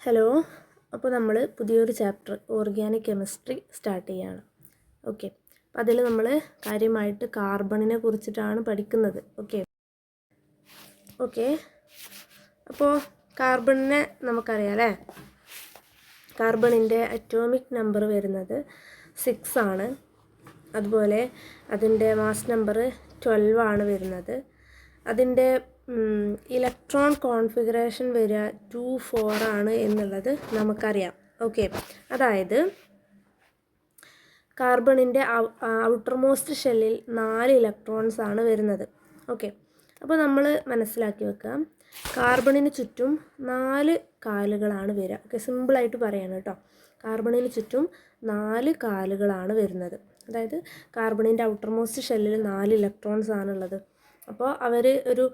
Hello, അപ്പോൾ നമ്മൾ പുതിയൊരു ചാപ്റ്റർ ഓർഗാനിക് കെമിസ്ട്രി സ്റ്റാർട്ട് ചെയ്യുകയാണ്. ഓക്കെ, അപ്പോൾ അതിൽ നമ്മൾ കാര്യമായിട്ട് കാർബണിനെ കുറിച്ചിട്ടാണ് പഠിക്കുന്നത്. ഓക്കെ അപ്പോൾ കാർബണിനെ നമുക്കറിയാം അല്ലേ. കാർബണിൻ്റെ അറ്റോമിക് നമ്പർ വരുന്നത് 6 ആണ്. അതുപോലെ അതിൻ്റെ മാസ് നമ്പർ 12 ആണ് വരുന്നത്. അതിൻ്റെ ഇലക്ട്രോൺ കോൺഫിഗറേഷൻ വരിക 2, 4 ആണ് എന്നുള്ളത് നമുക്കറിയാം. ഓക്കെ, അതായത് കാർബണിൻ്റെ ഔട്ടർ മോസ്റ്റ് ഷെല്ലിൽ 4 ഇലക്ട്രോൺസ് ആണ് വരുന്നത്. ഓക്കെ, അപ്പോൾ നമ്മൾ മനസ്സിലാക്കി വെക്കാം, കാർബണിന് ചുറ്റും 4 കാലുകളാണ് വരിക. ഓക്കെ, സിമ്പിളായിട്ട് പറയാണ് കേട്ടോ. കാർബണിന് ചുറ്റും 4 കാലുകളാണ് വരുന്നത്. അതായത് കാർബണിൻ്റെ ഔട്ടർ മോസ്റ്റ് ഷെല്ലിൽ 4 ഇലക്ട്രോൺസ് ആണുള്ളത്. അപ്പോൾ അവർ ഒരു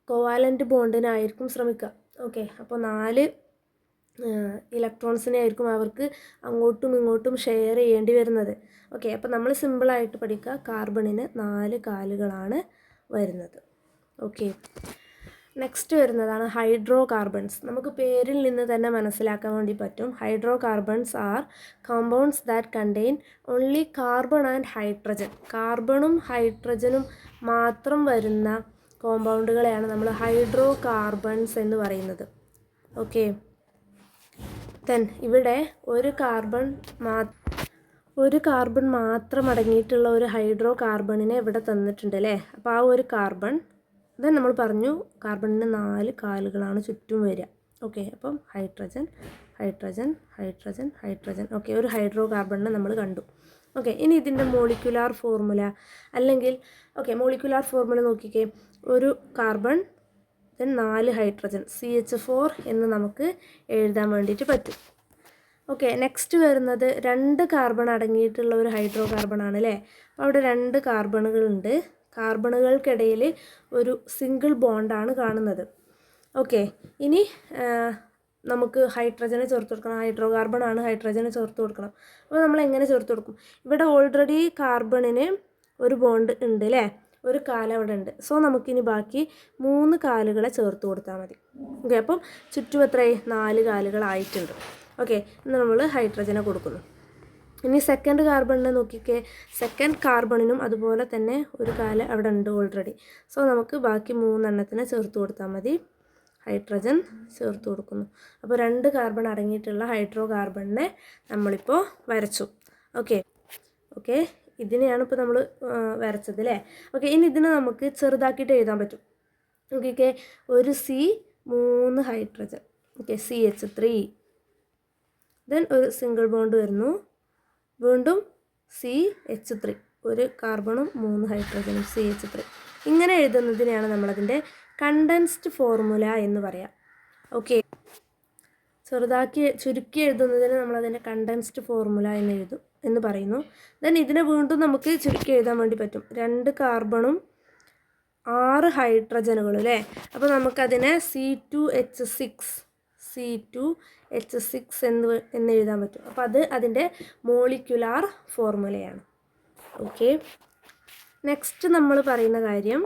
കോവാലൻ്റ് ബോണ്ടിനായിരിക്കും ശ്രമിക്കുക. ഓക്കെ, അപ്പോൾ 4 ഇലക്ട്രോൺസിനെ ആയിരിക്കും അവർക്ക് അങ്ങോട്ടും ഇങ്ങോട്ടും ഷെയർ ചെയ്യേണ്ടി വരുന്നത്. ഓക്കെ, അപ്പോൾ നമ്മൾ സിമ്പിളായിട്ട് പഠിക്കുക, കാർബണിന് 4 കാലുകളാണ് വരുന്നത്. ഓക്കെ, നെക്സ്റ്റ് വരുന്നതാണ് ഹൈഡ്രോ കാർബൺസ്. നമുക്ക് പേരിൽ നിന്ന് തന്നെ മനസ്സിലാക്കാൻ വേണ്ടി പറ്റും. Hydrocarbons are compounds that contain only carbon and hydrogen. കാർബണും ഹൈഡ്രജനും മാത്രം വരുന്ന കോമ്പൗണ്ടുകളെയാണ് നമ്മൾ ഹൈഡ്രോ കാർബൺസ് എന്ന് പറയുന്നത്. ഓക്കെ, ദെൻ ഇവിടെ ഒരു കാർബൺ മാത്രം അടങ്ങിയിട്ടുള്ള ഒരു ഹൈഡ്രോ കാർബണിനെ ഇവിടെ തന്നിട്ടുണ്ട് അല്ലേ. അപ്പോൾ ആ ഒരു കാർബൺ ദെൻ നമ്മൾ പറഞ്ഞു കാർബണിന് 4 കാലുകളാണ് ചുറ്റും വരിക. ഓക്കെ, അപ്പം hydrogen hydrogen hydrogen hydrogen. Okay, ഒരു ഹൈഡ്രോ കാർബണിനെ നമ്മൾ കണ്ടു. ഓക്കെ, ഇനി ഇതിൻ്റെ മോളിക്യുലാർ ഫോർമുല അല്ലെങ്കിൽ മോളിക്യുലാർ ഫോർമുല നോക്കിക്കേ. ഒരു കാർബൺ ദെൻ 4 ഹൈഡ്രജൻ, CH4 എന്ന് നമുക്ക് എഴുതാൻ വേണ്ടിയിട്ട് പറ്റും. ഓക്കെ, നെക്സ്റ്റ് വരുന്നത് 2 കാർബൺ അടങ്ങിയിട്ടുള്ള ഒരു ഹൈഡ്രോ കാർബൺ ആണ് അല്ലേ. അപ്പോൾ അവിടെ 2 കാർബണുകളുണ്ട്. കാർബണുകൾക്കിടയിൽ ഒരു സിംഗിൾ ബോണ്ടാണ് കാണുന്നത്. ഓക്കെ, ഇനി നമുക്ക് ഹൈഡ്രജനെ ചേർത്ത് കൊടുക്കണം. ഹൈഡ്രോ കാർബൺ ആണ്, ഹൈഡ്രജനെ ചേർത്ത് കൊടുക്കണം. അപ്പോൾ നമ്മൾ എങ്ങനെ ചേർത്ത് കൊടുക്കും? ഇവിടെ ഓൾറെഡി കാർബണിന് ഒരു ബോണ്ട് ഉണ്ട് അല്ലേ, ഒരു കാല് അവിടെ ഉണ്ട്. സോ നമുക്കിനി ബാക്കി 3 കാലുകളെ ചേർത്ത് കൊടുത്താൽ മതി. ഓക്കെ, അപ്പം ചുറ്റും എത്രയായി? 4 കാലുകളായിട്ടുണ്ട്. ഓക്കെ, ഇന്ന് നമ്മൾ ഹൈഡ്രജനെ കൊടുക്കുന്നു. ഇനി സെക്കൻഡ് കാർബണിനെ നോക്കിക്കേ. സെക്കൻഡ് കാർബണിനും അതുപോലെ തന്നെ ഒരു കാല് അവിടെ ഉണ്ട് ഓൾറെഡി. സോ നമുക്ക് ബാക്കി 3 എണ്ണത്തിനെ ചേർത്ത് കൊടുത്താൽ മതി. ഹൈഡ്രജൻ ചേർത്ത് കൊടുക്കുന്നു. അപ്പോൾ 2 കാർബൺ അടങ്ങിയിട്ടുള്ള ഹൈഡ്രോ കാർബണിനെ നമ്മളിപ്പോൾ വരച്ചു. ഓക്കെ, ഇതിനെയാണ് ഇപ്പോൾ നമ്മൾ വരച്ചത് അല്ലേ. ഓക്കെ, ഇനി ഇതിനെ നമുക്ക് ചെറുതാക്കിയിട്ട് എഴുതാൻ പറ്റും. ഓക്കെ, ഒരു C 3 hydrogen. Okay, CH3. Then ഒരു സിംഗിൾ ബോണ്ട് വരുന്നു, വീണ്ടും CH3, ഒരു കാർബണും 3 ഹൈഡ്രജനും CH3. ഇങ്ങനെ എഴുതുന്നതിനെയാണ് നമ്മളതിൻ്റെ കണ്ടൻസ്ഡ് ഫോർമുല എന്ന് പറയാം. ഓക്കെ, ചുരുക്കി എഴുതുന്നതിന് നമ്മളതിൻ്റെ കണ്ടൻസ്ഡ് ഫോർമുല എന്ന് പറയുന്നു. ദെൻ ഇതിനെ വീണ്ടും നമുക്ക് ചുരുക്കി എഴുതാൻ വേണ്ടി പറ്റും. 2 കാർബണും 6 ഹൈഡ്രജനുകളും അല്ലേ. അപ്പോൾ നമുക്കതിനെ C2H6 എന്ന് എഴുതാൻ പറ്റും. അപ്പോൾ അതിൻ്റെ മോളിക്യുലാർ ഫോർമുലയാണ്. ഓക്കെ, നെക്സ്റ്റ് നമ്മൾ പറയുന്ന കാര്യം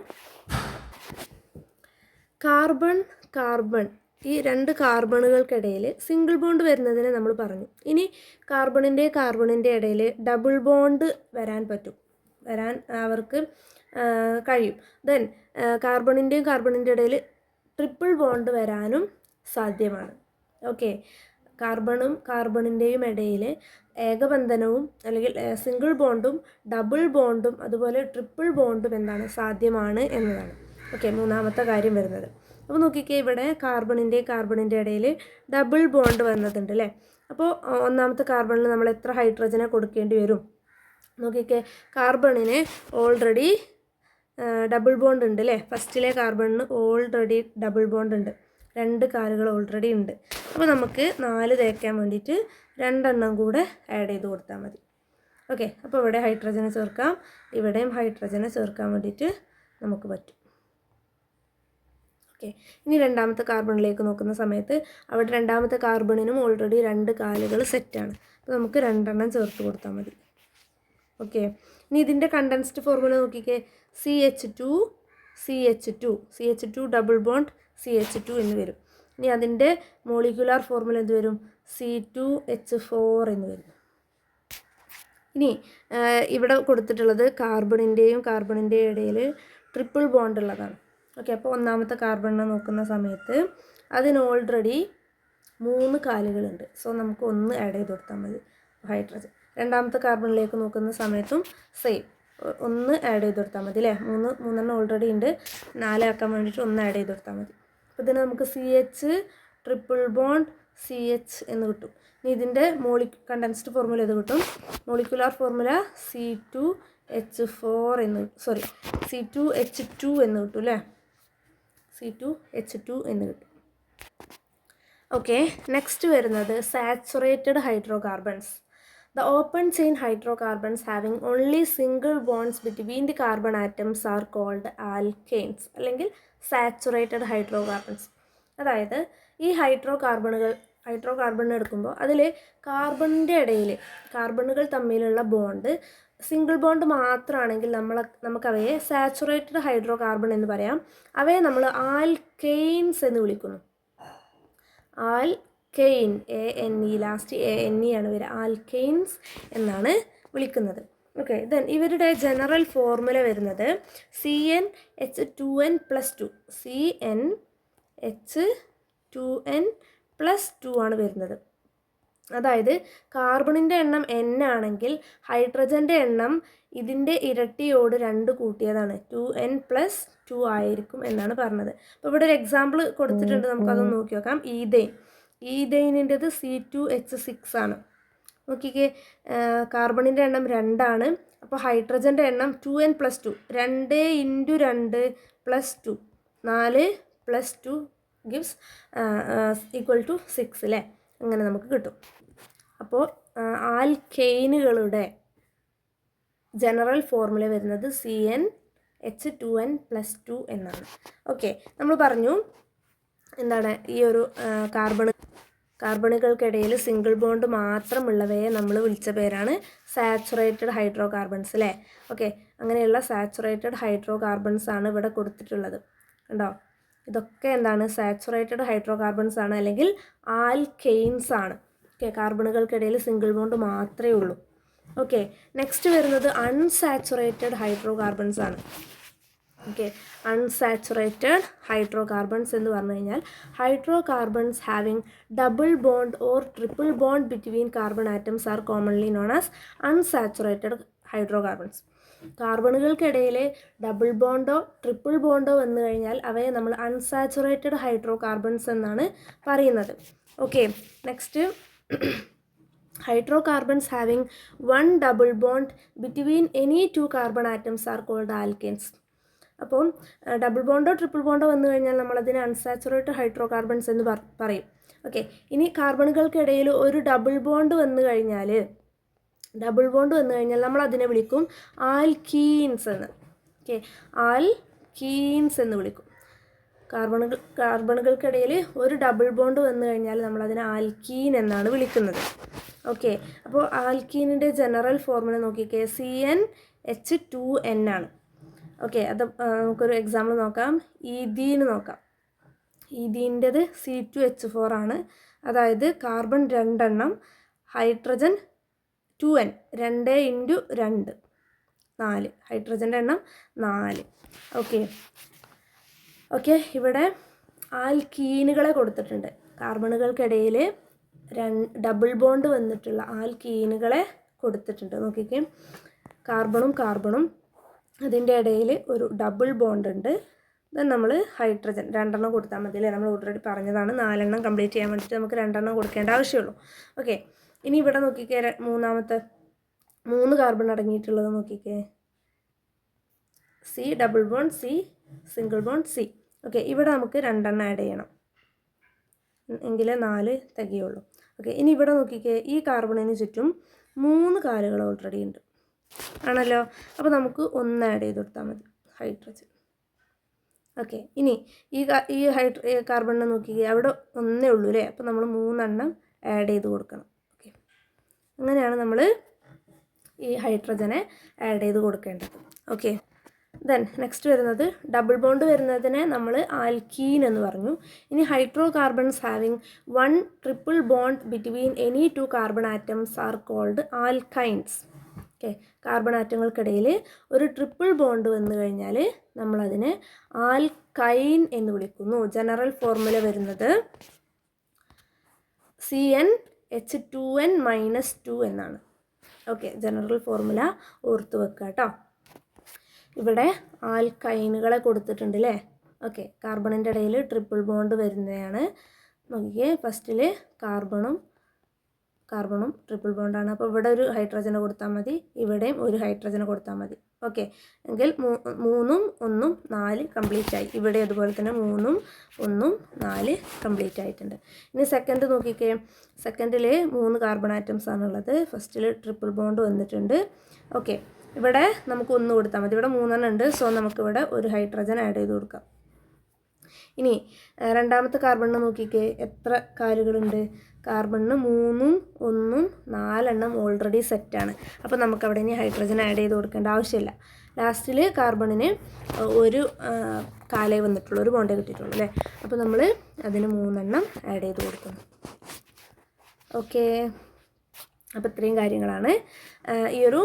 കാർബൺ ഈ 2 കാർബണുകൾക്കിടയിൽ സിംഗിൾ ബോണ്ട് വരുന്നതിനെ നമ്മൾ പറഞ്ഞു. ഇനി കാർബണിൻ്റെ ഇടയിൽ ഡബിൾ ബോണ്ട് വരാൻ അവർക്ക് കഴിയും. ദെൻ കാർബണിൻ്റെ ഇടയിൽ ട്രിപ്പിൾ ബോണ്ട് വരാനും സാധ്യമാണ്. ഓക്കെ, കാർബണിൻ്റെയും ഇടയിൽ ഏകബന്ധനവും അല്ലെങ്കിൽ സിംഗിൾ ബോണ്ടും ഡബിൾ ബോണ്ടും അതുപോലെ ട്രിപ്പിൾ ബോണ്ടും സാധ്യമാണ് എന്നതാണ്. ഓക്കെ, മൂന്നാമത്തെ കാര്യം വരുന്നത്. അപ്പോൾ നോക്കിക്കേ, ഇവിടെ കാർബണിൻ്റെ ഇടയിൽ ഡബിൾ ബോണ്ട് വന്നിട്ടുണ്ട് അല്ലേ. അപ്പോൾ ഒന്നാമത്തെ കാർബണിന് നമ്മൾ എത്ര ഹൈഡ്രജനെ കൊടുക്കേണ്ടി വരും? നോക്കിക്കേ, കാർബണിന് ഓൾറെഡി ഡബിൾ ബോണ്ട് ഉണ്ട് അല്ലേ. ഫസ്റ്റിലെ കാർബണിന് ഓൾറെഡി ഡബിൾ ബോണ്ട് ഉണ്ട്, 2 കാലുകൾ ഓൾറെഡി ഉണ്ട്. അപ്പോൾ നമുക്ക് 4 തേക്കാൻ വേണ്ടിയിട്ട് 2 എണ്ണം കൂടെ ആഡ് ചെയ്ത് കൊടുത്താൽ മതി. ഓക്കെ, അപ്പോൾ ഇവിടെ ഹൈഡ്രജനെ ചേർക്കാം, ഇവിടെയും ഹൈഡ്രജനെ ചേർക്കാൻ വേണ്ടിയിട്ട് നമുക്ക് പറ്റും. ഓക്കെ, ഇനി രണ്ടാമത്തെ കാർബണിലേക്ക് നോക്കുന്ന സമയത്ത് അവിടെ രണ്ടാമത്തെ കാർബണിനും ഓൾറെഡി 2 കാലുകൾ സെറ്റാണ്. അപ്പോൾ നമുക്ക് 2 എണ്ണം ചേർത്ത് കൊടുത്താൽ മതി. ഓക്കെ, ഇനി ഇതിൻ്റെ കണ്ടൻസ്ഡ് ഫോർമുല നോക്കിക്കേ. CH2 ഡബിൾ ബോണ്ട് CH2 എന്ന് വരും. ഇനി അതിൻ്റെ മോളിക്യുലാർ ഫോർമുല എന്ത് വരും? C2H4 എന്ന് വരും. ഇനി ഇവിടെ കൊടുത്തിട്ടുള്ളത് കാർബണിൻ്റെയും ഇടയിൽ ട്രിപ്പിൾ ബോണ്ട് ഉള്ളതാണ്. ഓക്കെ, അപ്പോൾ ഒന്നാമത്തെ കാർബണിനെ നോക്കുന്ന സമയത്ത് അതിന് ഓൾറെഡി 3 കാലുകളുണ്ട്. സോ നമുക്ക് 1 ആഡ് ചെയ്ത് കൊടുത്താൽ മതി ഹൈഡ്രജൻ. രണ്ടാമത്തെ കാർബണിലേക്ക് നോക്കുന്ന സമയത്തും സെയിം 1 ആഡ് ചെയ്ത് കൊടുത്താൽ മതി അല്ലേ. 3 ഓൾറെഡി ഉണ്ട്, 4 ആക്കാൻ വേണ്ടിയിട്ട് 1 ആഡ് ചെയ്ത് കൊടുത്താൽ മതി. അപ്പോൾ ഇതിന് നമുക്ക് CH ട്രിപ്പിൾ ബോണ്ട് CH എന്ന് കിട്ടും. ഇനി ഇതിൻ്റെ കണ്ടൻസ്ഡ് ഫോർമുല ഇത് കിട്ടും. മോളിക്കുലാർ ഫോർമുല C2H4 എന്ന് C2H2 എന്ന് കിട്ടും അല്ലേ. C2H2 എന്ന് കിട്ടും. ഓക്കെ, നെക്സ്റ്റ് വരുന്നത് saturated hydrocarbons. The open chain hydrocarbons having only single bonds between the carbon atoms are called alkanes അല്ലെങ്കിൽ സാച്ചുറേറ്റഡ് ഹൈഡ്രോകാർബൺസ്. അതായത് ഈ ഹൈഡ്രോകാർബൺ എടുക്കുമ്പോൾ അതിൽ കാർബണിൻ്റെ ഇടയിൽ കാർബണുകൾ തമ്മിലുള്ള ബോണ്ട് സിംഗിൾ ബോണ്ട് മാത്രമാണെങ്കിൽ നമുക്കവയെ സാച്ചുറേറ്റഡ് ഹൈഡ്രോകാർബൺ എന്ന് പറയാം. അവയെ നമ്മൾ ആൽക്കെയിൻസ് എന്ന് വിളിക്കുന്നു. ആൽക്കെയിൻ ANE ലാസ്റ്റ് ANE ആണ് വരിക. ആൽക്കെയിൻസ് എന്നാണ് വിളിക്കുന്നത്. ഓക്കെ, ദെൻ ഇവരുടെ ജനറൽ ഫോർമുല വരുന്നത് CnH2n+2 CnH2n+2 ആണ് വരുന്നത്. അതായത് കാർബണിൻ്റെ എണ്ണം N ആണെങ്കിൽ ഹൈഡ്രജൻ്റെ എണ്ണം ഇതിൻ്റെ ഇരട്ടിയോട് 2 കൂട്ടിയതാണ് 2n+2 ആയിരിക്കും എന്നാണ് പറഞ്ഞത്. അപ്പോൾ ഇവിടെ ഒരു എക്സാമ്പിൾ കൊടുത്തിട്ടുണ്ട്, നമുക്കതൊന്ന് നോക്കി നോക്കാം. ഈഥെയിനിൻ്റെത് C2H6 ആണ്. നോക്കിക്കേ, കാർബണിൻ്റെ എണ്ണം 2 ആണ്. അപ്പോൾ ഹൈഡ്രജൻ്റെ എണ്ണം 2n+2 2 × 2 + 2 4 + 2 gives = 6 അല്ലേ. അങ്ങനെ നമുക്ക് കിട്ടും. അപ്പോൾ ആൽക്കെയിനുകളുടെ ജനറൽ ഫോർമുല വരുന്നത് CnH2n+2 എന്നാണ്. ഓക്കെ, നമ്മൾ പറഞ്ഞു എന്താണ് ഈ ഒരു കാർബണുകൾക്കിടയിൽ സിംഗിൾ ബോണ്ട് മാത്രമുള്ളവയെ നമ്മൾ വിളിച്ച പേരാണ് സാച്ചുറേറ്റഡ് ഹൈഡ്രോകാർബൺസ് അല്ലേ. ഓക്കെ, അങ്ങനെയുള്ള സാച്ചുറേറ്റഡ് ഹൈഡ്രോകാർബൺസ് ആണ് ഇവിടെ കൊടുത്തിട്ടുള്ളത്. കണ്ടോ, ഇതൊക്കെ എന്താണ് സാച്ചുറേറ്റഡ് ഹൈഡ്രോകാർബൺസ് ആണ് അല്ലെങ്കിൽ ആൽക്കെയിൻസ് ആണ്. ഓക്കെ, കാർബണുകൾക്കിടയിൽ സിംഗിൾ ബോണ്ട് മാത്രമേ ഉള്ളൂ. ഓക്കെ, നെക്സ്റ്റ് വരുന്നത് അൺസാച്ചുറേറ്റഡ് ഹൈഡ്രോകാർബൺസ് ആണ്. ഓക്കെ, അൺസാച്ചുറേറ്റഡ് ഹൈഡ്രോകാർബൺസ് എന്ന് പറഞ്ഞു കഴിഞ്ഞാൽ hydrocarbons having double bond or triple bond between carbon atoms are commonly known as unsaturated hydrocarbons. കാർബണുകൾക്കിടയിൽ ഡബിൾ ബോണ്ടോ ട്രിപ്പിൾ ബോണ്ടോ വന്നു കഴിഞ്ഞാൽ അവയെ നമ്മൾ അൺസാച്ചുറേറ്റഡ് ഹൈഡ്രോകാർബൺസ് എന്നാണ് പറയുന്നത്. Okay, next hydrocarbons having one double bond between any 2 carbon atoms are called alkanes. അപ്പം ഡബിൾ ബോണ്ടോ ട്രിപ്പിൾ ബോണ്ടോ വന്നു കഴിഞ്ഞാൽ നമ്മളതിനെ അൺസാച്ചുറേറ്റഡ് ഹൈഡ്രോകാർബൺസ് എന്ന് പറയും. ഓക്കെ, ഇനി കാർബണുകൾക്കിടയിൽ ഒരു ഡബിൾ ബോണ്ട് വന്നു കഴിഞ്ഞാൽ നമ്മൾ അതിനെ വിളിക്കും ആൽക്കീൻസ് എന്ന്. ഓക്കെ, ആൽക്കീൻസ് എന്ന് വിളിക്കും. കാർബണുകൾക്കിടയിൽ ഒരു ഡബിൾ ബോണ്ട് വന്നു കഴിഞ്ഞാൽ നമ്മളതിനെ ആൽക്കീൻ എന്നാണ് വിളിക്കുന്നത്. ഓക്കെ, അപ്പോൾ ആൽക്കീനിൻ്റെ ജനറൽ ഫോർമുല നോക്കിക്കേ, CnH2n ആണ്. ഓക്കെ, അത് നമുക്കൊരു എക്സാമ്പിൾ നോക്കാം. ഈഥീന് നോക്കാം. ഈഥീൻ്റെത് C2H4 ആണ്. അതായത് കാർബൺ 2 എണ്ണം, ഹൈഡ്രജൻ 2n 2 × 2 4, ഹൈഡ്രജൻ്റെ എണ്ണം 4. ഓക്കെ, ഇവിടെ ആൽക്കീനുകളെ കൊടുത്തിട്ടുണ്ട്. കാർബണുകൾക്കിടയിൽ ഡബിൾ ബോണ്ട് വന്നിട്ടുള്ള ആൽക്കീനുകളെ കൊടുത്തിട്ടുണ്ട്. നോക്കിക്കേ, കാർബണും അതിൻ്റെ ഇടയിൽ ഒരു ഡബിൾ ബോണ്ട് ഉണ്ട്. ദെൻ നമ്മൾ ഹൈഡ്രജൻ 2 കൊടുത്താൽ മതി അല്ലേ. നമ്മൾ ഓൾറെഡി പറഞ്ഞതാണ് 4 കംപ്ലീറ്റ് ചെയ്യാൻ വേണ്ടിയിട്ട് നമുക്ക് 2 കൊടുക്കേണ്ട ആവശ്യമുള്ളൂ. ഓക്കെ, ഇനി ഇവിടെ നോക്കിക്കേ, മൂന്നാമത്തെ 3 കാർബൺ അടങ്ങിയിട്ടുള്ളത് നോക്കിക്കേ, C double bond C single bond C. Okay, ഇവിടെ നമുക്ക് 2 ആഡ് ചെയ്യണം എങ്കിലേ 4 തികയുള്ളൂ. ഓക്കെ, ഇനി ഇവിടെ നോക്കിക്കേ, ഈ കാർബണിന് ചുറ്റും 3 കാലുകൾ ഓൾറെഡി ഉണ്ട് ആണല്ലോ. അപ്പോൾ നമുക്ക് 1 ആഡ് ചെയ്ത് കൊടുത്താൽ മതി, ഹൈഡ്രജൻ. ഓക്കെ, ഇനി ഈ കാർബണിനെ നോക്കിക്കേ, അവിടെ 1 ഉള്ളൂ അല്ലേ. അപ്പോൾ നമ്മൾ 3 ആഡ് ചെയ്ത് കൊടുക്കണം. ഓക്കെ, അങ്ങനെയാണ് നമ്മൾ ഈ ഹൈഡ്രജനെ ആഡ് ചെയ്ത് കൊടുക്കേണ്ടത്. ഓക്കെ, ദെൻ നെക്സ്റ്റ് വരുന്നത് ഡബിൾ ബോണ്ട് വരുന്നതിനെ നമ്മൾ ആൽക്കീൻ എന്ന് പറഞ്ഞു. ഇനി hydrocarbons having 1 triple bond between any 2 carbon atoms are called alkynes. Okay, carbon ആറ്റങ്ങൾക്കിടയിൽ ഒരു ട്രിപ്പിൾ ബോണ്ട് വന്നു കഴിഞ്ഞാൽ നമ്മളതിനെ ആൽക്കൈൻ എന്ന് വിളിക്കുന്നു. ജനറൽ ഫോർമുല വരുന്നത് CnH2n-2 എന്നാണ്. ഓക്കെ, ജനറൽ ഫോർമുല ഓർത്ത് വെക്കുക കേട്ടോ. ഇവിടെ ആൽക്കൈനുകളെ കൊടുത്തിട്ടുണ്ട് അല്ലേ. ഓക്കെ, കാർബണിൻ്റെ ഇടയിൽ ട്രിപ്പിൾ ബോണ്ട് വരുന്നതാണ്. നോക്കിയേ, ഫസ്റ്റിൽ കാർബണും ട്രിപ്പിൾ ബോണ്ടാണ്. അപ്പോൾ ഇവിടെ ഒരു ഹൈഡ്രജനെ കൊടുത്താൽ മതി, ഇവിടെയും ഒരു ഹൈഡ്രജനെ കൊടുത്താൽ മതി. ഓക്കെ, എങ്കിൽ 3ഉം 1ഉം 4 കംപ്ലീറ്റ് ആയി. ഇവിടെ അതുപോലെ തന്നെ 3ഉം 1ഉം 4 കംപ്ലീറ്റ് ആയിട്ടുണ്ട്. ഇനി സെക്കൻഡ് നോക്കിക്കേ, സെക്കൻഡിൽ 3 കാർബൺ ആറ്റംസ് ആണുള്ളത്. ഫസ്റ്റിൽ ട്രിപ്പിൾ ബോണ്ട് വന്നിട്ടുണ്ട്. ഓക്കെ, ഇവിടെ നമുക്ക് 1 കൊടുത്താൽ മതി, ഇവിടെ 3 ഉണ്ട്. സോ നമുക്കിവിടെ ഒരു ഹൈഡ്രജൻ ആഡ് ചെയ്ത് കൊടുക്കാം. ഇനി രണ്ടാമത്തെ കാർബണിന് നോക്കിക്കേ, എത്ര കാലുകളുണ്ട്? കാർബണിന് 3ഉം 1ഉം 4 ഓൾറെഡി സെറ്റാണ്. അപ്പോൾ നമുക്കവിടെ ഇനി ഹൈഡ്രജൻ ആഡ് ചെയ്ത് കൊടുക്കേണ്ട ആവശ്യമില്ല. ലാസ്റ്റിൽ കാർബണിന് ഒരു കാലേ വന്നിട്ടുള്ളൂ, ഒരു ബോണ്ടേ കിട്ടിയിട്ടുള്ളൂ അല്ലേ. അപ്പോൾ നമ്മൾ അതിന് 3 ആഡ് ചെയ്ത് കൊടുക്കുന്നു. ഓക്കെ, അപ്പോൾ ഇത്രയും കാര്യങ്ങളാണ് ഈ ഒരു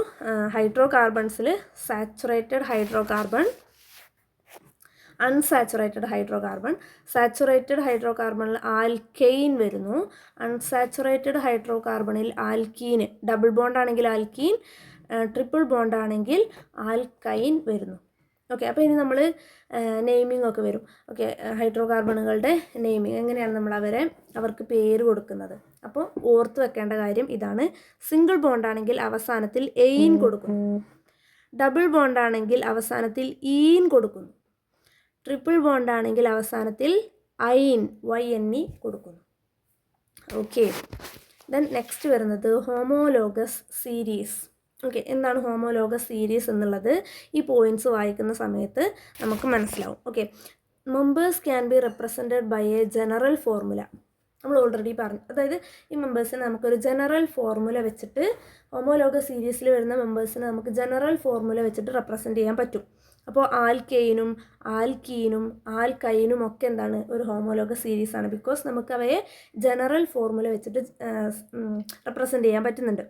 ഹൈഡ്രോ കാർബൺസിൽ. Saturated hydrocarbon, unsaturated hydrocarbon. Saturated ഹൈഡ്രോ കാർബണിൽ ആൽക്കെയിൻ വരുന്നു. അൺസാച്ചുറേറ്റഡ് ഹൈഡ്രോ കാർബണിൽ ആൽക്കീന്, ഡബിൾ ബോണ്ട് ആണെങ്കിൽ ആൽക്കീൻ, ട്രിപ്പിൾ ബോണ്ട് ആണെങ്കിൽ ആൽക്കൈൻ വരുന്നു. ഓക്കെ, അപ്പോൾ ഇനി നമ്മൾ നെയിമിംഗ് ഒക്കെ വരും. ഓക്കെ, ഹൈഡ്രോ കാർബണുകളുടെ നെയിമിംഗ് എങ്ങനെയാണ് നമ്മൾ അവർക്ക് പേര് കൊടുക്കുന്നത്. അപ്പോൾ ഓർത്ത് വെക്കേണ്ട കാര്യം ഇതാണ്. സിംഗിൾ ബോണ്ട് ആണെങ്കിൽ അവസാനത്തിൽ എയിൻ കൊടുക്കുന്നു. ഡബിൾ ബോണ്ട് ആണെങ്കിൽ അവസാനത്തിൽ ഈൻ കൊടുക്കുന്നു. ട്രിപ്പിൾ ബോണ്ട് ആണെങ്കിൽ അവസാനത്തിൽ ഐൻ YNE കൊടുക്കുന്നു. ഓക്കെ, ദെൻ നെക്സ്റ്റ് വരുന്നത് ഹോമോലോഗസ് സീരീസ്. ഓക്കെ, എന്താണ് ഹോമോലോഗസ് സീരീസ് എന്നുള്ളത് ഈ പോയിൻറ്റ്സ് വായിക്കുന്ന സമയത്ത് നമുക്ക് മനസ്സിലാവും. Okay, members can be represented by a general formula. നമ്മൾ ഓൾറെഡി പറഞ്ഞു, അതായത് ഈ മെമ്പേഴ്സിനെ നമുക്കൊരു ജനറൽ ഫോർമുല വെച്ചിട്ട്, ഹോമോലോഗസ് സീരീസിൽ വരുന്ന മെമ്പേഴ്സിനെ നമുക്ക് ജനറൽ ഫോർമുല വെച്ചിട്ട് റെപ്രസെൻറ്റ് ചെയ്യാൻ പറ്റും. അപ്പോൾ ആൽക്കെയിനും ആൽക്കീനും ആൽക്കൈനും ഒക്കെ എന്താണ്, ഒരു ഹോമോലോഗസ് സീരീസാണ്. ബിക്കോസ് നമുക്ക് അവയെ ജനറൽ ഫോർമുല വെച്ചിട്ട് റെപ്രസെൻറ്റ് ചെയ്യാൻ പറ്റുന്നുണ്ട്.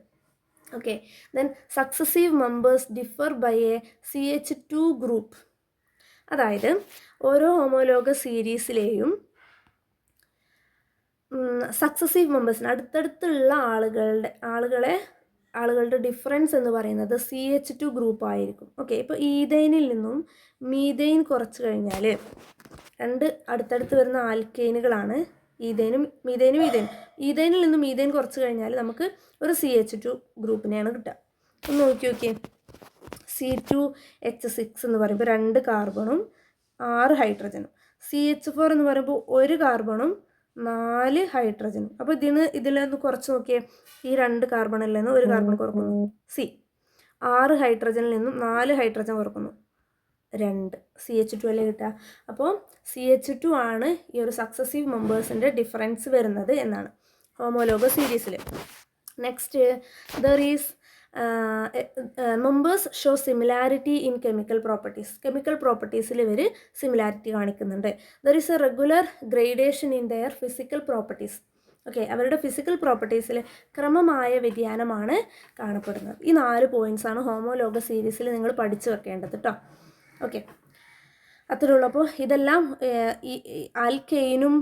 Okay, then successive members differ by a CH2 group. അതായത് ഓരോ ഹോമോലോഗസ് സീരീസിലെയും സക്സസീവ് മെമ്പേഴ്സിന് അടുത്തടുത്തുള്ള ആളുകളുടെ ഡിഫറൻസ് എന്ന് പറയുന്നത് CH2 ഗ്രൂപ്പ് ആയിരിക്കും. ഓക്കെ, ഇപ്പോൾ ഈഥൈനിൽ നിന്നും മീഥൈൻ കുറച്ച് കഴിഞ്ഞാൽ, രണ്ട് അടുത്തടുത്ത് വരുന്ന ആൽക്കെയിനുകളാണ് ഈഥൈനും ഈഥൈനിൽ നിന്നും മീഥൈൻ കുറച്ച് കഴിഞ്ഞാൽ നമുക്ക് ഒരു CH2 ഗ്രൂപ്പിനെയാണ് കിട്ടുക. ഒന്ന് നോക്കിയേ, C2H6 എന്ന് പറയുമ്പോൾ 2 കാർബണും 6 ഹൈഡ്രജനും. CH4 എന്ന് പറയുമ്പോൾ 1 കാർബണും 4 ഹൈഡ്രജനും. അപ്പോൾ ഇതിലൊന്ന് കുറച്ച് നോക്കിയേ, ഈ 2 കാർബണിൽ നിന്ന് 1 കാർബൺ കുറക്കുന്നു, 6 ഹൈഡ്രജനിൽ നിന്നും 4 ഹൈഡ്രജൻ കുറക്കുന്നു, 2 CH2 അല്ലേ കിട്ടുക. അപ്പോൾ CH2 ആണ് ഈ ഒരു സക്സസീവ് മെമ്പേഴ്സിൻ്റെ ഡിഫറൻസ് വരുന്നത് എന്നാണ് ഹോമോലോഗസ് സീരീസിൽ. Next, there is members show similarity in chemical properties. Chemical പ്രോപ്പർട്ടീസിൽ ഇവർ സിമിലാരിറ്റി കാണിക്കുന്നുണ്ട്. There is a regular gradation in their physical properties. Okay, അവരുടെ ഫിസിക്കൽ പ്രോപ്പർട്ടീസിൽ ക്രമമായ വ്യതിയാനമാണ് കാണപ്പെടുന്നത്. ഈ 4 പോയിൻറ്റ്സാണ് ഹോമോലോഗസ് സീരീസിൽ നിങ്ങൾ പഠിച്ചു വെക്കേണ്ടത് കേട്ടോ. ഓക്കെ, അത്രേ ഉള്ളൂ. അപ്പോൾ ഇതെല്ലാം ഈ ആൽക്കെയിനും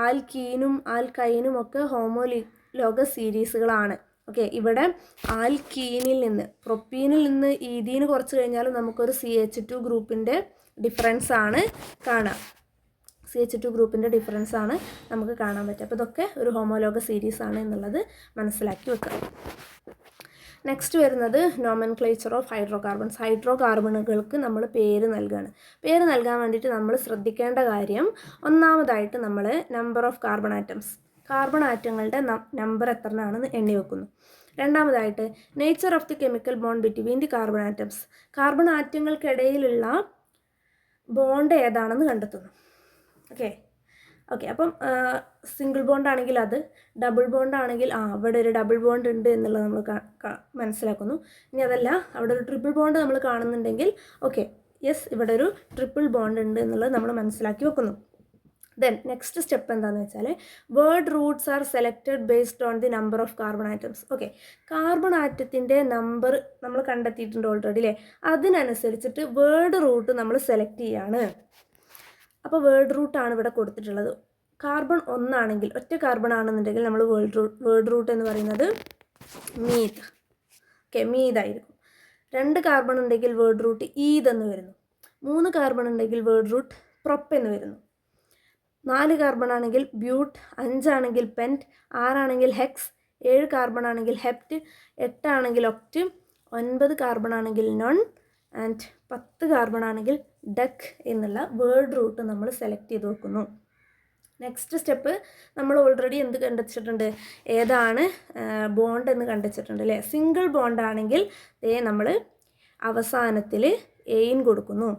ആൽക്കീനും ആൽക്കൈനും ഒക്കെ ഹോമോലോഗസ് സീരീസുകളാണ്. ഓക്കെ, ഇവിടെ ആൽക്കീനിൽ നിന്ന് പ്രൊപ്പീനിൽ നിന്ന് ഈഥീന് കുറച്ച് കഴിഞ്ഞാലും നമുക്കൊരു CH2 ഗ്രൂപ്പിൻ്റെ ഡിഫറൻസ് ആണ് കാണുക. CH2 ഗ്രൂപ്പിൻ്റെ ഡിഫറൻസ് ആണ് നമുക്ക് കാണാൻ പറ്റുക. അപ്പോൾ ഇതൊക്കെ ഒരു ഹോമോലോഗസ് സീരീസ് ആണ് എന്നുള്ളത് മനസ്സിലാക്കി വെക്കുക. നെക്സ്റ്റ് വരുന്നത് നോമൻക്ലേച്ചർ ഓഫ് ഹൈഡ്രോ കാർബൺസ്. ഹൈഡ്രോ കാർബണുകൾക്ക് നമ്മൾ പേര് നൽകുകയാണ്. പേര് നൽകാൻ വേണ്ടിയിട്ട് നമ്മൾ ശ്രദ്ധിക്കേണ്ട കാര്യം, ഒന്നാമതായിട്ട് നമ്മൾ number of carbon atoms, carbon ആറ്റങ്ങളുടെ നമ്പർ എത്രയാണെന്ന് എണ്ണി വെക്കുന്നു. രണ്ടാമതായിട്ട് nature of the chemical bond between the carbon atoms, carbon ആറ്റങ്ങൾക്കിടയിലുള്ള ബോണ്ട് ഏതാണെന്ന് കണ്ടെത്തുന്നു. ഓക്കെ, അപ്പം സിംഗിൾ ബോണ്ട് ആണെങ്കിൽ അത്, ഡബിൾ ബോണ്ട് ആണെങ്കിൽ അവിടെ ഒരു ഡബിൾ ബോണ്ട് ഉണ്ട് എന്നുള്ളത് നമ്മൾ മനസ്സിലാക്കുന്നു. ഇനി അതല്ല, അവിടെ ഒരു ട്രിപ്പിൾ ബോണ്ട് നമ്മൾ കാണുന്നുണ്ടെങ്കിൽ ഓക്കെ, യെസ്, ഇവിടെ ഒരു ട്രിപ്പിൾ ബോണ്ട് ഉണ്ട് എന്നുള്ളത് നമ്മൾ മനസ്സിലാക്കി വെക്കുന്നു. ദെൻ നെക്സ്റ്റ് സ്റ്റെപ്പ് എന്താണെന്ന് വെച്ചാൽ word roots are selected based on the number of carbon atoms. Okay, carbon ആറ്റത്തിൻ്റെ നമ്പർ നമ്മൾ കണ്ടെത്തിയിട്ടുണ്ട് ഓൾറെഡി അല്ലേ. അതിനനുസരിച്ചിട്ട് വേർഡ് റൂട്ട് നമ്മൾ സെലക്ട് ചെയ്യാണ്. അപ്പോൾ വേർഡ് റൂട്ടാണ് ഇവിടെ കൊടുത്തിട്ടുള്ളത്. കാർബൺ 1 ആണെങ്കിൽ, ഒറ്റ കാർബൺ ആണെന്നുണ്ടെങ്കിൽ നമ്മൾ വേർഡ് റൂട്ട് എന്ന് പറയുന്നത് മീത്. ഓക്കെ, മീതായിരിക്കും. 2 കാർബൺ ഉണ്ടെങ്കിൽ വേർഡ് റൂട്ട് ഈദ് എന്ന് വരുന്നു. 3 കാർബൺ ഉണ്ടെങ്കിൽ വേർഡ് റൂട്ട് പ്രൊപ്പ് എന്ന് വരുന്നു. 4 കാർബൺ ആണെങ്കിൽ ബ്യൂട്ട്, 5 ആണെങ്കിൽ പെൻറ്റ്, 6 ആണെങ്കിൽ ഹെക്സ്, 7 കാർബൺ ആണെങ്കിൽ ഹെപ്റ്റ്, 8 ആണെങ്കിൽ ഒക്റ്റ്, 9 കാർബൺ ആണെങ്കിൽ നോൺ ആൻഡ് 10 കാർബൺ ആണെങ്കിൽ ഡക്ക് എന്നുള്ള വേർഡ് റൂട്ട് നമ്മൾ സെലക്ട് ചെയ്ത് വെക്കുന്നു. നെക്സ്റ്റ് സ്റ്റെപ്പ് നമ്മൾ ഓൾറെഡി എന്ത് കണ്ടെത്തിയിട്ടുണ്ട്, ഏതാണ് ബോണ്ട് എന്ന് കണ്ടെത്തിയിട്ടുണ്ട് അല്ലേ. സിംഗിൾ ബോണ്ട് ആണെങ്കിൽ നമ്മൾ അവസാനത്തിൽ എയിൻ കൊടുക്കുന്നു.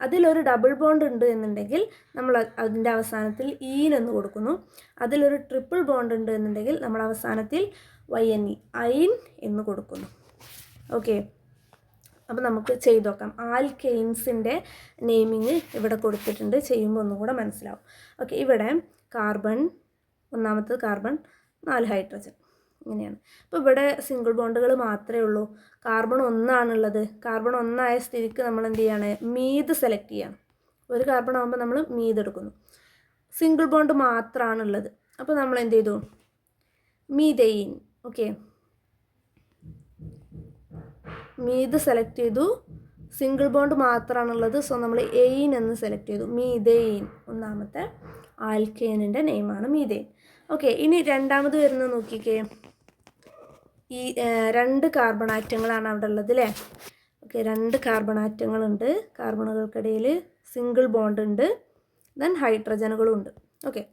അതിലൊരു ഡബിൾ ബോണ്ട് ഉണ്ട് എന്നുണ്ടെങ്കിൽ നമ്മൾ അതിൻ്റെ അവസാനത്തിൽ ഈൻ എന്ന് കൊടുക്കുന്നു. അതിലൊരു ട്രിപ്പിൾ ബോണ്ട് ഉണ്ട് എന്നുണ്ടെങ്കിൽ നമ്മൾ അവസാനത്തിൽ YNE ഐൻ എന്ന് കൊടുക്കുന്നു. ഓക്കെ, അപ്പോൾ നമുക്ക് ചെയ്ത് നോക്കാം. ആൽക്കെയിൻസിൻ്റെ നെയിമിങ് ഇവിടെ കൊടുത്തിട്ടുണ്ട്, ചെയ്യുമ്പോൾ ഒന്നും കൂടെ മനസ്സിലാവും. ഓക്കെ, ഇവിടെ കാർബൺ, ഒന്നാമത്തെ കാർബൺ, 4 ഹൈഡ്രജൻ, ഇങ്ങനെയാണ്. അപ്പോൾ ഇവിടെ സിംഗിൾ ബോണ്ടുകൾ മാത്രമേ ഉള്ളൂ. കാർബൺ 1 ആണുള്ളത്. കാർബൺ 1 ആയ സ്ഥിതിക്ക് നമ്മൾ എന്ത് ചെയ്യാണ്, മീത് സെലക്ട് ചെയ്യണം. ഒരു കാർബൺ ആകുമ്പോൾ നമ്മൾ മീത് എടുക്കുന്നു. സിംഗിൾ ബോണ്ട് മാത്രമാണുള്ളത്. അപ്പോൾ നമ്മൾ എന്ത് ചെയ്തു, മീതെയിൻ. ഓക്കെ, മീത് സെലക്ട് ചെയ്തു. സിംഗിൾ ബോണ്ട് മാത്രമാണുള്ളത്. സോ നമ്മൾ എയിൻ എന്ന് സെലക്ട് ചെയ്തു. മീതെയിൻ, ഒന്നാമത്തെ ആൽക്കെയിനിൻ്റെ നെയിമാണ് മീതെയിൻ. ഓക്കെ, ഇനി രണ്ടാമത് വരുന്നത് നോക്കിക്കേ. ഈ 2 കാർബൺ ആറ്റങ്ങളാണ് അവിടെ ഉള്ളത് അല്ലേ. ഓക്കെ, 2 കാർബൺ ആറ്റങ്ങളുണ്ട്. കാർബണുകൾക്കിടയിൽ സിംഗിൾ ബോണ്ട് ഉണ്ട്, ദെൻ ഹൈഡ്രജനുകളും ഉണ്ട്. ഓക്കെ,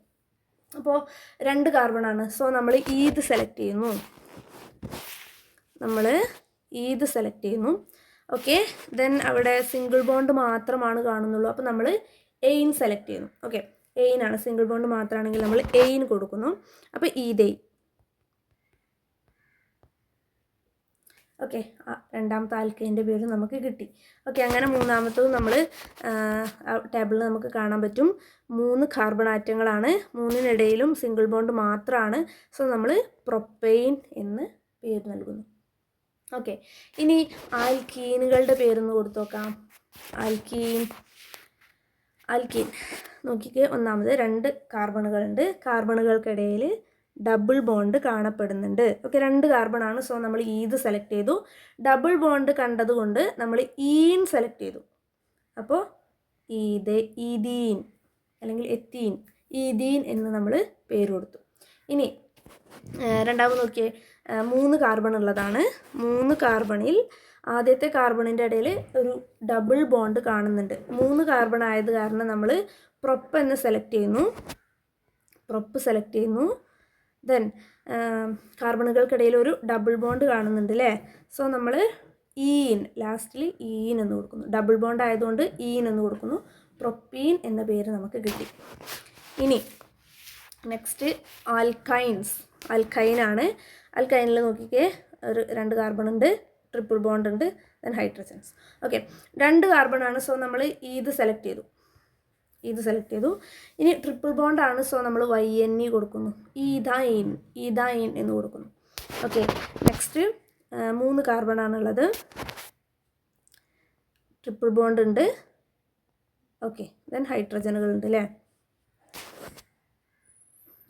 അപ്പോൾ 2 കാർബണാണ്. സോ നമ്മൾ ഈത് സെലക്ട് ചെയ്യുന്നു. നമ്മൾ ഈത് സെലക്ട് ചെയ്യുന്നു. ഓക്കെ, ദെൻ അവിടെ സിംഗിൾ ബോണ്ട് മാത്രമാണ് കാണുന്നുള്ളൂ. അപ്പോൾ നമ്മൾ എയിൻ സെലക്ട് ചെയ്യുന്നു. ഓക്കെ, എയിൻ ആണ്, സിംഗിൾ ബോണ്ട് മാത്രമാണെങ്കിൽ നമ്മൾ എയിൻ കൊടുക്കുന്നു. അപ്പോൾ ഈതെയിൻ. ഓക്കെ, രണ്ടാമത്തെ ആൽക്കെയിൻ്റെ പേര് നമുക്ക് കിട്ടി. ഓക്കെ, അങ്ങനെ മൂന്നാമത്തത് നമ്മൾ ടേബിളിൽ നമുക്ക് കാണാൻ പറ്റും. 3 കാർബൺ ആറ്റങ്ങളാണ്, 3നിടയിലും സിംഗിൾ ബോണ്ട് മാത്രമാണ്. സോ നമ്മൾ പ്രൊപ്പെയിൻ എന്ന് പേര് നൽകുന്നു. ഓക്കെ, ഇനി ആൽക്കീനുകളുടെ പേരൊന്ന് കൊടുത്തു നോക്കാം. ആൽക്കീൻ നോക്കിക്കേ. ഒന്നാമത് 2 കാർബണുകളുണ്ട്. കാർബണുകൾക്കിടയിൽ ഡബിൾ ബോണ്ട് കാണപ്പെടുന്നുണ്ട്. ഓക്കെ, 2 കാർബൺ ആണ്. സോ നമ്മൾ ഈത് സെലക്ട് ചെയ്തു. ഡബിൾ ബോണ്ട് കണ്ടതുകൊണ്ട് നമ്മൾ ഈൻ സെലക്ട് ചെയ്തു. അപ്പോൾ ഈദീൻ അല്ലെങ്കിൽ എത്തീൻ, ഈദീൻ എന്ന് നമ്മൾ പേര് കൊടുത്തു. ഇനി രണ്ടാമത് നോക്കിയേ, 3 കാർബൺ ഉള്ളതാണ്. 3 കാർബണിൽ ആദ്യത്തെ കാർബണിൻ്റെ ഇടയിൽ ഒരു ഡബിൾ ബോണ്ട് കാണുന്നുണ്ട്. 3 കാർബൺ ആയത് കാരണം നമ്മൾ പ്രൊപ്പ് എന്ന് സെലക്ട് ചെയ്യുന്നു. പ്രൊപ്പ് സെലക്ട് ചെയ്യുന്നു. ദെൻ കാർബണുകൾക്കിടയിൽ ഒരു ഡബിൾ ബോണ്ട് കാണുന്നുണ്ട് അല്ലേ. സോ നമ്മൾ ഈൻ, ലാസ്റ്റിൽ ഈൻ എന്ന് കൊടുക്കുന്നു. ഡബിൾ ബോണ്ട് ആയതുകൊണ്ട് ഈൻ എന്ന് കൊടുക്കുന്നു. പ്രൊപ്പീൻ എന്ന പേര് നമുക്ക് കിട്ടി. ഇനി നെക്സ്റ്റ് ആൽക്കൈൻസ്. ആൽക്കൈനാണ്. ആൽക്കൈനിൽ നോക്കിക്കേ, ഒരു 2 കാർബൺ ഉണ്ട്, ട്രിപ്പിൾ ബോണ്ട് ഉണ്ട്, ദെൻ ഹൈഡ്രജൻസ്. ഓക്കെ, 2 കാർബൺ ആണ്. സോ നമ്മൾ ഈത് സെലക്ട് ചെയ്തു. ഇനി ട്രിപ്പിൾ ബോണ്ട് ആണ്. സോ നമ്മൾ YNE കൊടുക്കുന്നു. ഈദൈൻ എന്ന് കൊടുക്കുന്നു. ഓക്കെ, നെക്സ്റ്റ് 3 കാർബൺ ആണുള്ളത്. ട്രിപ്പിൾ ബോണ്ട് ഉണ്ട്. ഓക്കെ, ദെൻ ഹൈഡ്രജനുകളുണ്ട് അല്ലേ.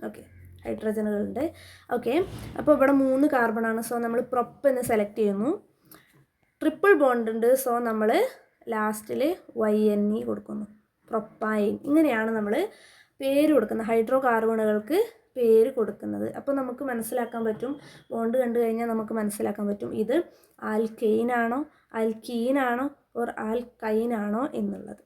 ഓക്കെ, ഹൈഡ്രജനുകളുണ്ട്. ഓക്കെ, അപ്പോൾ ഇവിടെ 3 കാർബൺ ആണ്. സോ നമ്മൾ പ്രൊപ്പ് എന്ന് സെലക്ട് ചെയ്യുന്നു. ട്രിപ്പിൾ ബോണ്ട് ഉണ്ട്. സോ നമ്മൾ ലാസ്റ്റിൽ YNE കൊടുക്കുന്നു. പ്രൊപ്പൈൻ. ഇങ്ങനെയാണ് നമ്മൾ പേര് കൊടുക്കുന്നത്, ഹൈഡ്രോ കാർബണുകൾക്ക് പേര് കൊടുക്കുന്നത്. അപ്പോൾ നമുക്ക് മനസ്സിലാക്കാൻ പറ്റും, ബോണ്ട് കണ്ടു കഴിഞ്ഞാൽ നമുക്ക് മനസ്സിലാക്കാൻ പറ്റും ഇത് ആൽക്കെയിനാണോ, ആൽക്കീനാണോ ഓർ ആൽക്കൈനാണോ എന്നുള്ളത്.